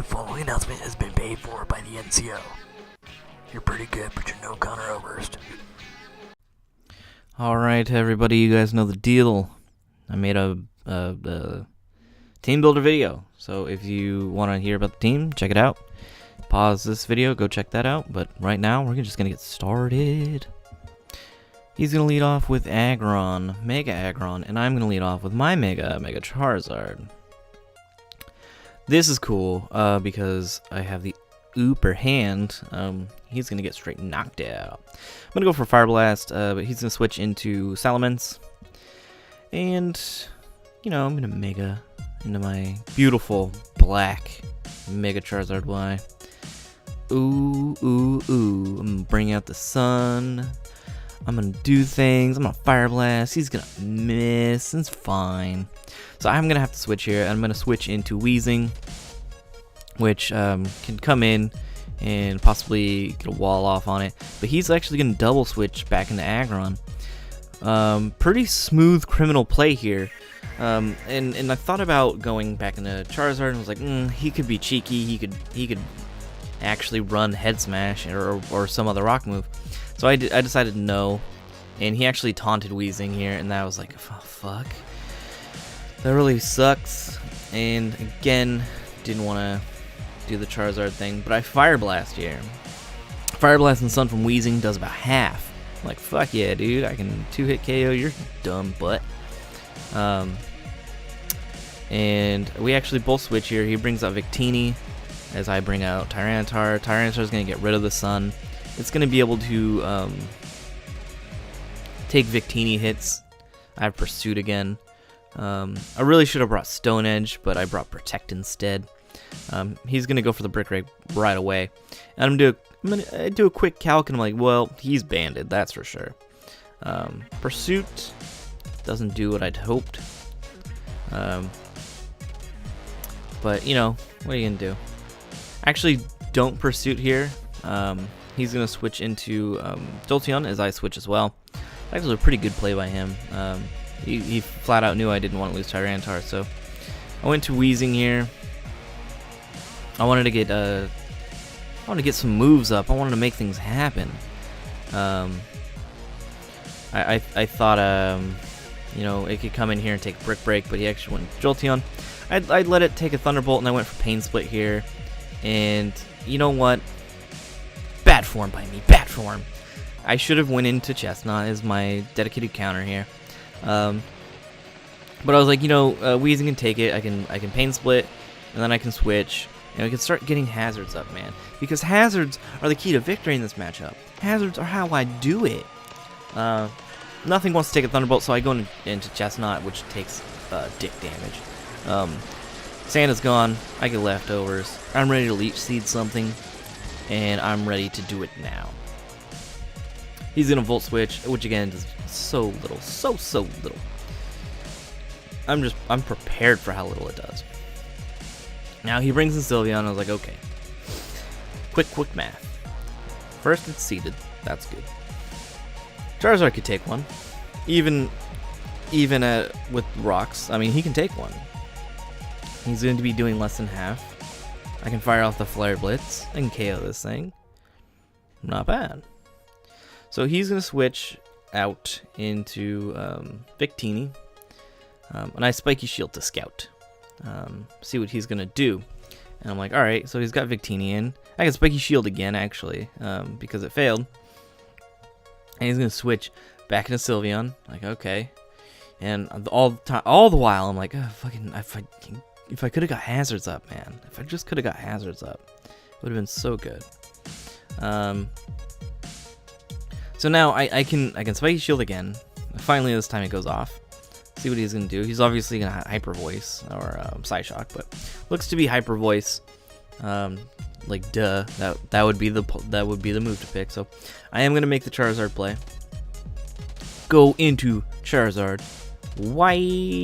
The following announcement has been paid for by the NCO. You're pretty good, but you're no Connor Oberst. Alright, everybody, you guys know the deal. I made a team builder video, so if you want to hear about the team, check it out. Pause this video, go check that out, but right now, we're just going to get started. He's going to lead off with Aggron, Mega Aggron, and I'm going to lead off with my Mega Charizard. This is cool, because I have the upper hand. He's going to get straight knocked out. I'm going to go for Fire Blast, but he's going to switch into Salamence. And, you know, I'm going to Mega into my beautiful black Mega Charizard Y. Ooh, ooh, ooh. I'm going to bring out the sun. I'm going to do things. I'm going to Fire Blast. He's going to miss. It's fine. So I'm going to have to switch here. I'm going to switch into Weezing, which can come in and possibly get a wall off on it. But he's actually going to double switch back into Aggron. Pretty smooth criminal play here. And I thought about going back into Charizard and was like, he could be cheeky. He could actually run Head Smash or some other rock move. So I decided no, and he actually taunted Weezing here, and that was like, oh, fuck. That really sucks. And again, didn't want to do the Charizard thing, but I Fire Blast here. Fire Blast and Sun from Weezing does about half. I'm like, fuck yeah, dude, I can 2-hit KO your dumb butt. And we actually both switch here. He brings out Victini as I bring out Tyranitar. Tyranitar's going to get rid of the Sun. It's going to be able to take Victini hits. I have Pursuit again. I really should have brought Stone Edge, but I brought Protect instead. He's going to go for the Brick Break right away. And I'm going to do a quick calc, and I'm like, well, he's banded, that's for sure. Pursuit doesn't do what I'd hoped. But, you know, what are you going to do? Actually, don't Pursuit here. He's going to switch into Jolteon as I switch as well. Actually, a pretty good play by him. He flat out knew I didn't want to lose Tyranitar, so I went to Weezing here. I wanted to get some moves up. I wanted to make things happen. I thought you know, it could come in here and take Brick Break, but he actually went Jolteon. I'd let it take a Thunderbolt, and I went for Pain Split here. And you know what? Bad form by me. Bad form. I should have went into Chestnut as my dedicated counter here. But I was like, you know, Weezing can take it. I can Pain Split, and then I can switch. And we can start getting hazards up, man. Because hazards are the key to victory in this matchup. Hazards are how I do it. Nothing wants to take a Thunderbolt, so I go into Chestnut, which takes dick damage. Santa's gone. I get leftovers. I'm ready to Leech Seed something, and I'm ready to do it now. He's gonna Volt Switch, which again does so little, so little. I'm prepared for how little it does. Now he brings in Sylveon. I was like, okay. Quick math. First it's seeded. That's good. Charizard could take one. Even with rocks, I mean, he can take one. He's going to be doing less than half. I can fire off the Flare Blitz and KO this thing. Not bad. So he's going to switch out into Victini. And I Spiky Shield to Scout. See what he's going to do. And I'm like, alright, so he's got Victini in. I can Spiky Shield again, actually, because it failed. And he's going to switch back into Sylveon. Like, okay. And all the while, I'm like, oh, fucking, if I could have got hazards up, man. If I just could have got hazards up, it would have been so good. So now I can Spiky Shield again. Finally, this time it goes off. See what he's gonna do. He's obviously gonna Hyper Voice or Psyshock, but looks to be Hyper Voice. Like duh, that would be the move to pick. So I am gonna make the Charizard play. Go into Charizard. Why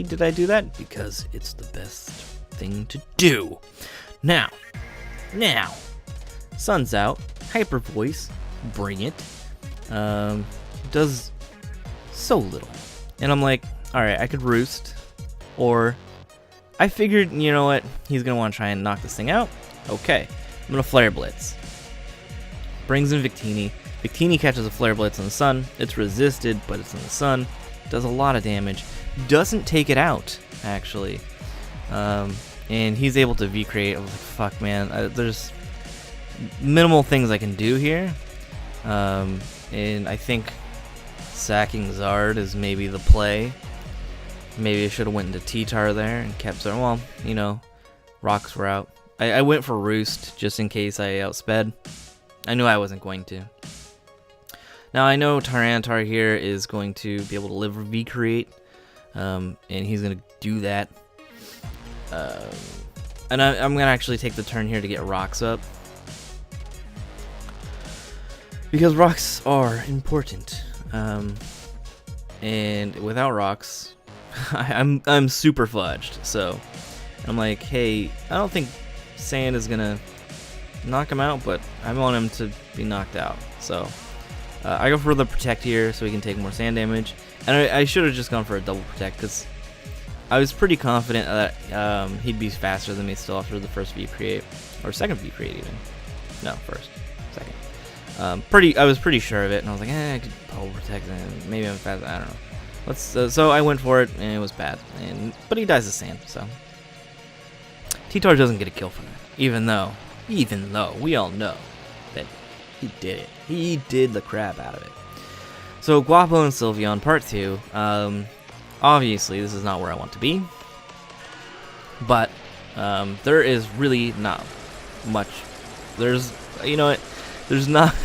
did I do that? Because it's the best thing to do. Now, Sun's out. Hyper Voice, bring it. Does so little, and I'm like, all right, I could Roost, or I figured, you know what, he's going to want to try and knock this thing out. Okay, I'm going to Flare Blitz. Brings in Victini. Victini catches a Flare Blitz on the Sun. It's resisted, but it's in the Sun. Does a lot of damage. Doesn't take it out, actually. And he's able to V-create. I was like, fuck, man. There's minimal things I can do here. And I think sacking Zard is maybe the play. Maybe I should have went into T-Tar there and kept Zard. Well, you know, rocks were out. I went for Roost just in case I outsped. I knew I wasn't going to. Now I know Tyranitar here is going to be able to live V-create. And he's going to do that. And I'm going to actually take the turn here to get rocks up. Because rocks are important. And without rocks, I'm super fudged. So I'm like, hey, I don't think sand is gonna knock him out, but I want him to be knocked out. So I go for the protect here so he can take more sand damage. And I should have just gone for a double protect because I was pretty confident that he'd be faster than me still after the first V create, or second V create even. No, first, second. I was pretty sure of it, and I was like, I could double protect, and maybe I'm fast. I don't know. So I went for it, and it was bad. But he dies to sand, so T-Tar doesn't get a kill from that. Even though we all know that he did it. He did the crap out of it. So Guapo and Sylveon Part 2. Obviously, this is not where I want to be, but there is really not much. There's not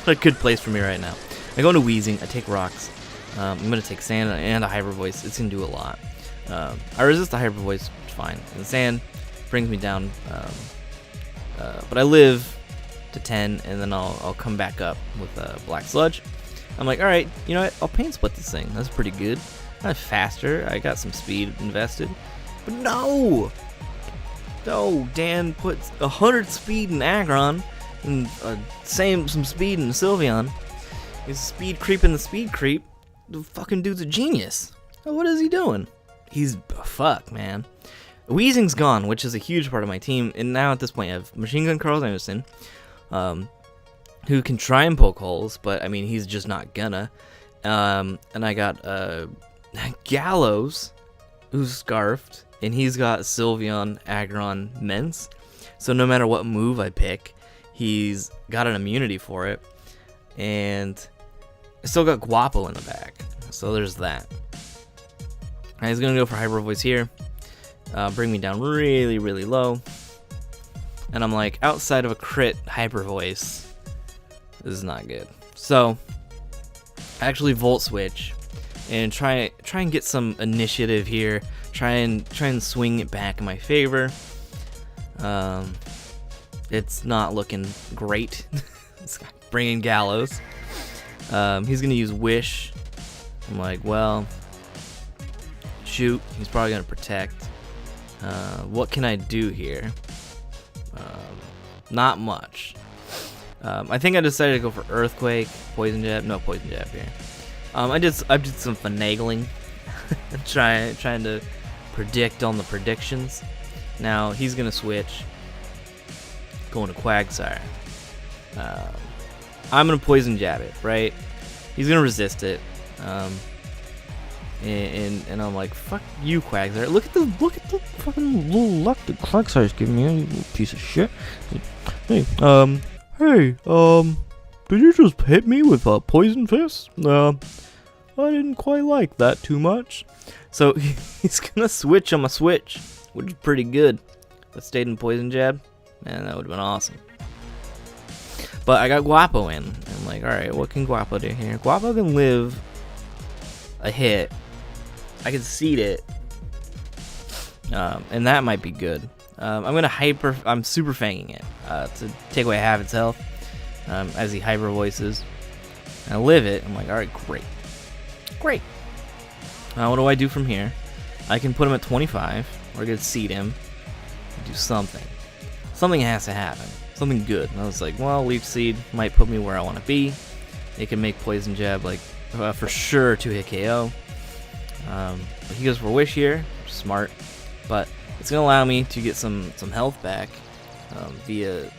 a good place for me right now. I go into Wheezing, I take rocks. I'm going to take Sand and a Hyper Voice. It's going to do a lot. I resist the Hyper Voice, which is fine. And the Sand brings me down. But I live to 10, and then I'll come back up with Black Sludge. I'm like, alright, you know what? I'll Pain Split this thing. That's pretty good. Not faster. I got some speed invested. But no! No, Dan puts 100 speed in Aggron and some speed in Sylveon. He's speed creeping the speed creep. The fucking dude's a genius. What is he doing? He's fuck, man. Weezing's gone, which is a huge part of my team, and now at this point I have Machine Gun Carl Anderson, who can try and poke holes, but I mean he's just not gonna. And I got Gallows, who's scarfed, and he's got Sylveon, Aggron, Mence. So no matter what move I pick, he's got an immunity for it, and I still got Guapo in the back, so there's that. And he's gonna go for Hyper Voice here, bring me down really, really low. And I'm like, outside of a crit Hyper Voice, this is not good. So I actually Volt Switch and try and get some initiative here. Try and swing it back in my favor. It's not looking great. It's bringing Gallows. He's gonna use Wish. I'm like, well, shoot, he's probably gonna protect. What can I do here? Not much. I think I decided to go for Earthquake, Poison Jab. No Poison Jab here. I did some finagling, trying to predict on the predictions. Now he's gonna switch, going to Quagsire. I'm gonna Poison Jab it, right? He's gonna resist it, and I'm like, fuck you, Quagsire. Look at the fucking little luck that Quagsire's giving me, you little piece of shit. Hey, did you just hit me with a Poison Fist? I didn't quite like that too much. So he's gonna switch on my switch, which is pretty good. If I stayed in Poison Jab, man, that would have been awesome. But I got Guapo in. I'm like, alright, what can Guapo do here? Guapo can live a hit. I can seed it. And that might be good. I'm super fanging it to take away half its health as he Hyper Voices. And I live it. I'm like, alright, great. Great. Now what do I do from here? I can put him at 25, or I could seed him, do something. Something has to happen. Something good. And I was like, well, Leaf Seed might put me where I want to be. It can make Poison Jab, like, for sure 2-hit KO. But he goes for Wish here. Smart. But it's gonna allow me to get some health back via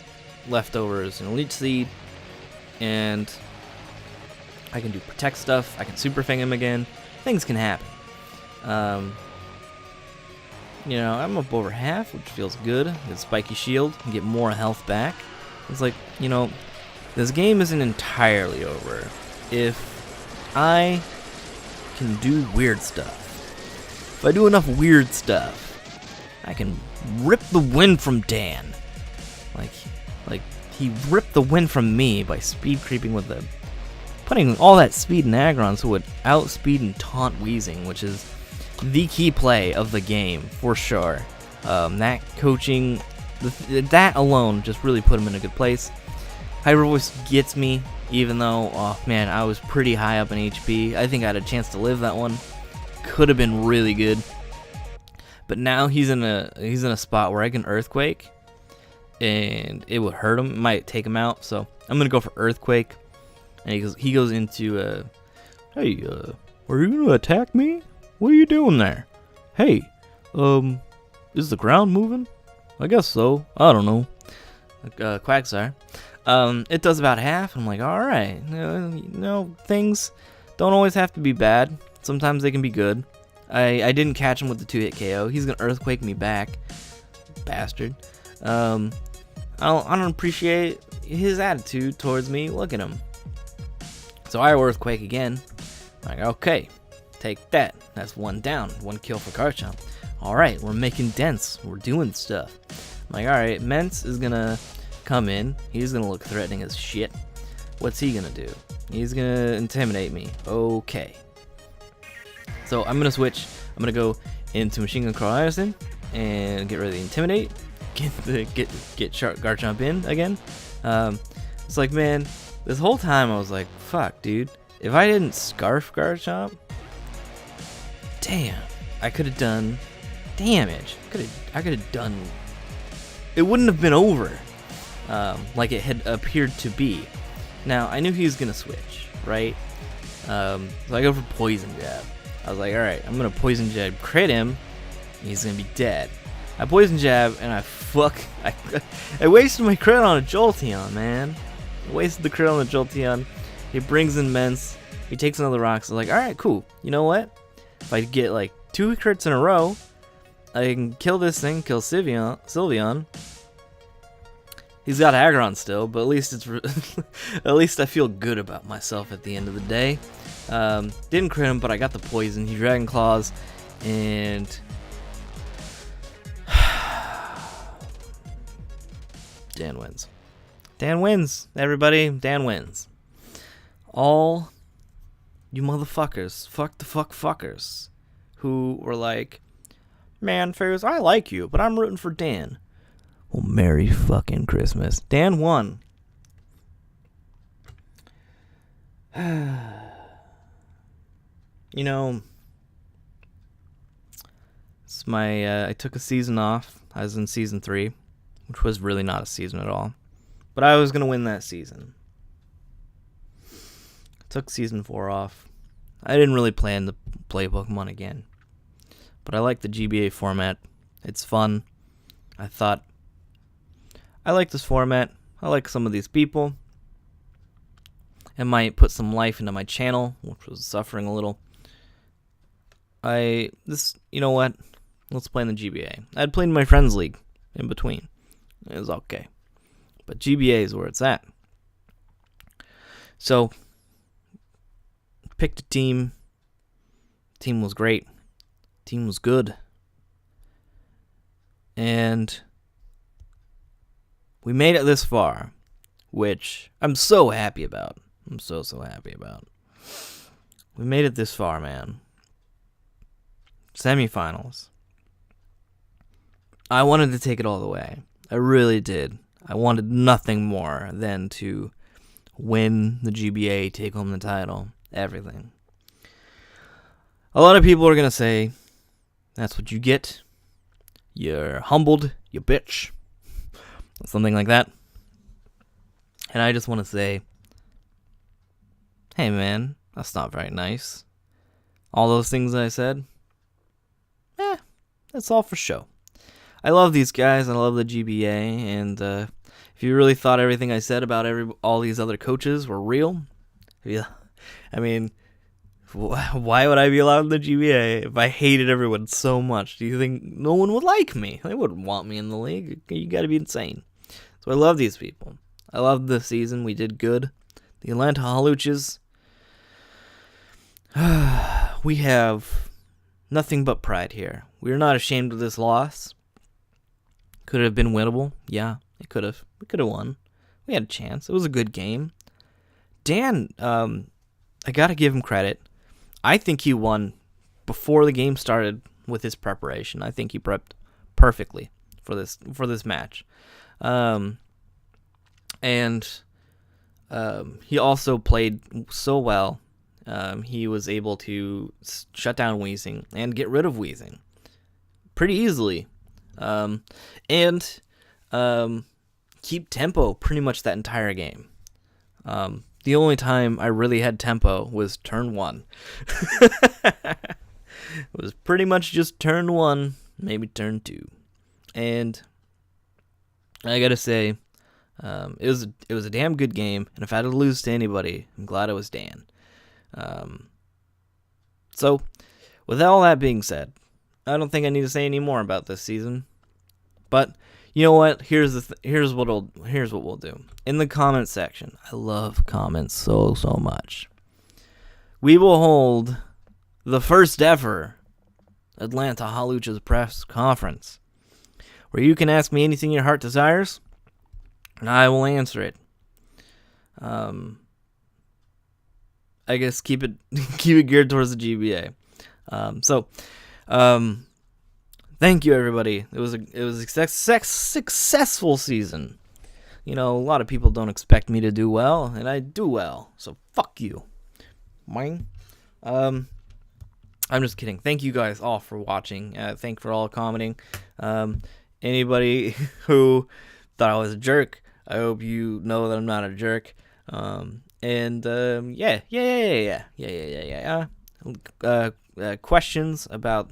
leftovers and Leech Seed, and I can do protect stuff. I can super fang him again. Things can happen. You know, I'm up over half, which feels good. Get spiky shield and get more health back. It's like, you know, this game isn't entirely over if I can do weird stuff. If I do enough weird stuff, I can rip the win from Dan. Like he ripped the win from me by speed creeping with the putting all that speed in Aggron so it outspeed and taunt Weezing, which is the key play of the game for sure. That coaching, that alone just really put him in a good place. Hyper Voice gets me, even though, oh man, I was pretty high up in HP. I think I had a chance to live that one. Could have been really good. But now he's in a spot where I can Earthquake, and it would hurt him. It might take him out. So I'm gonna go for Earthquake, and he goes into hey, are you gonna attack me? What are you doing there? Hey, is the ground moving? I guess so. I don't know. Quagsire. It does about half. I'm like, all right. You know, things don't always have to be bad. Sometimes they can be good. I didn't catch him with the 2-hit KO. He's gonna Earthquake me back, bastard. I don't appreciate his attitude towards me. Look at him. So I Earthquake again. Like, okay, take that. That's one down. 1 kill for Garchomp. All right, we're making dents. We're doing stuff. I'm like, all right, Mence is gonna come in. He's gonna look threatening as shit. What's he gonna do? He's gonna intimidate me. Okay. So I'm gonna switch. I'm gonna go into Machine Gun Carl Anderson and get rid of the Intimidate. Get Shark Garchomp in again. It's like, man, this whole time I was like, fuck, dude. If I didn't Scarf Garchomp, damn, I could have done damage. I could have done. It wouldn't have been over, like it had appeared to be. Now I knew he was gonna switch, right? So I go for Poison Jab. I was like, all right, I'm gonna Poison Jab, crit him. He's gonna be dead. I Poison Jab and I wasted my crit on a Jolteon, man. I wasted the crit on the Jolteon. He brings in Mence. He takes another rock. So I was like, all right, cool. You know what? If I get like 2 crits in a row, I can kill this thing, kill Sylveon. He's got Aggron still, but at least it's at least I feel good about myself at the end of the day. Didn't crit him, but I got the poison. He Dragon Claws, and Dan wins. Dan wins, everybody. Dan wins. All you motherfuckers, fuckers, who were like, man, Fairs, I like you, but I'm rooting for Dan. Well, Merry fucking Christmas. Dan won. You know, it's my, I took a season off. I was in season 3, which was really not a season at all. But I was going to win that season. Took season 4 off. I didn't really plan to play Pokemon again. But I like the GBA format. It's fun. I thought, I like this format. I like some of these people. It might put some life into my channel, which was suffering a little. You know what? Let's play in the GBA. I'd played in my friends league in between. It was okay. But GBA is where it's at. So, picked a team. Team was great. Team was good. And we made it this far, which I'm so happy about. I'm so happy about. We made it this far, man. Semifinals. I wanted to take it all the way. I really did. I wanted nothing more than to win the GBA, take home the title, everything. A lot of people are going to say, that's what you get. You're humbled, you bitch. Something like that. And I just want to say, hey man, that's not very nice. All those things I said, that's all for show. I love these guys. I love the GBA, and if you really thought everything I said about all these other coaches were real, yeah, I mean, why would I be allowed in the GBA if I hated everyone so much? Do you think no one would like me? They wouldn't want me in the league. You got to be insane. So I love these people. I love this season. We did good. The Atlanta Hawluchas. We have nothing but pride here. We're not ashamed of this loss. Could it have been winnable? Yeah, it could have. We could have won. We had a chance. It was a good game. Dan, I got to give him credit. I think he won before the game started with his preparation. I think he prepped perfectly for this match. He also played so well. He was able to shut down Weezing and get rid of Weezing pretty easily. And keep tempo pretty much that entire game. The only time I really had tempo was turn 1. It was pretty much just turn 1, maybe turn 2. And I gotta say, it was a damn good game, and if I had to lose to anybody, I'm glad it was Dan. So, with all that being said, I don't think I need to say any more about this season. But you know what? Here's what we'll do. In the comment section, I love comments so much. We will hold the first ever Atlanta Hawluchas press conference, where you can ask me anything your heart desires, and I will answer it. I guess keep it geared towards the GBA. Thank you, everybody. It was a successful season. You know, a lot of people don't expect me to do well, and I do well. So fuck you. Mine. I'm just kidding. Thank you guys all for watching. Thank you for all commenting. Anybody who thought I was a jerk, I hope you know that I'm not a jerk. Questions about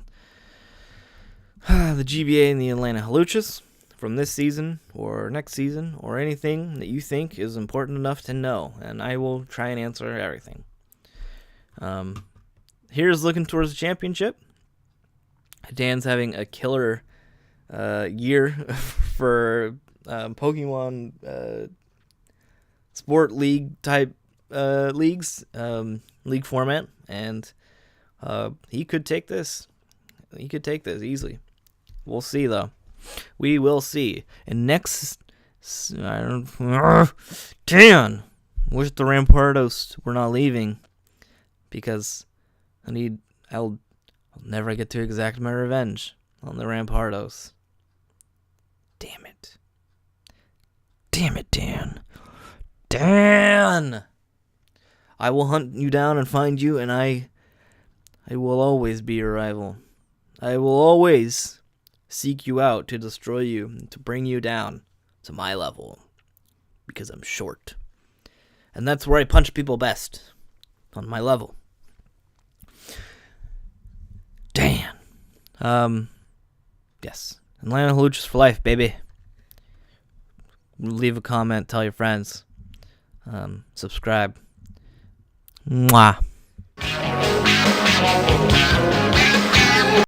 the GBA and the Atlanta Hawluchas from this season or next season or anything that you think is important enough to know, and I will try and answer everything. Here's looking towards the championship. Dan's having a killer year for Pokemon sport league type leagues, league format, and he could take this. He could take this easily. We'll see, though. We will see. And next, Dan, wish the Rampardos were not leaving, because I'll never get to exact my revenge on the Rampardos. Damn it. Damn it, Dan. Dan! I will hunt you down and find you, and I will always be your rival. I will always seek you out to destroy you, to bring you down to my level, because I'm short. And that's where I punch people best, on my level. Dan. Yes. Atlanta Hawluchas for life, baby. Leave a comment, tell your friends. Subscribe. Mwah.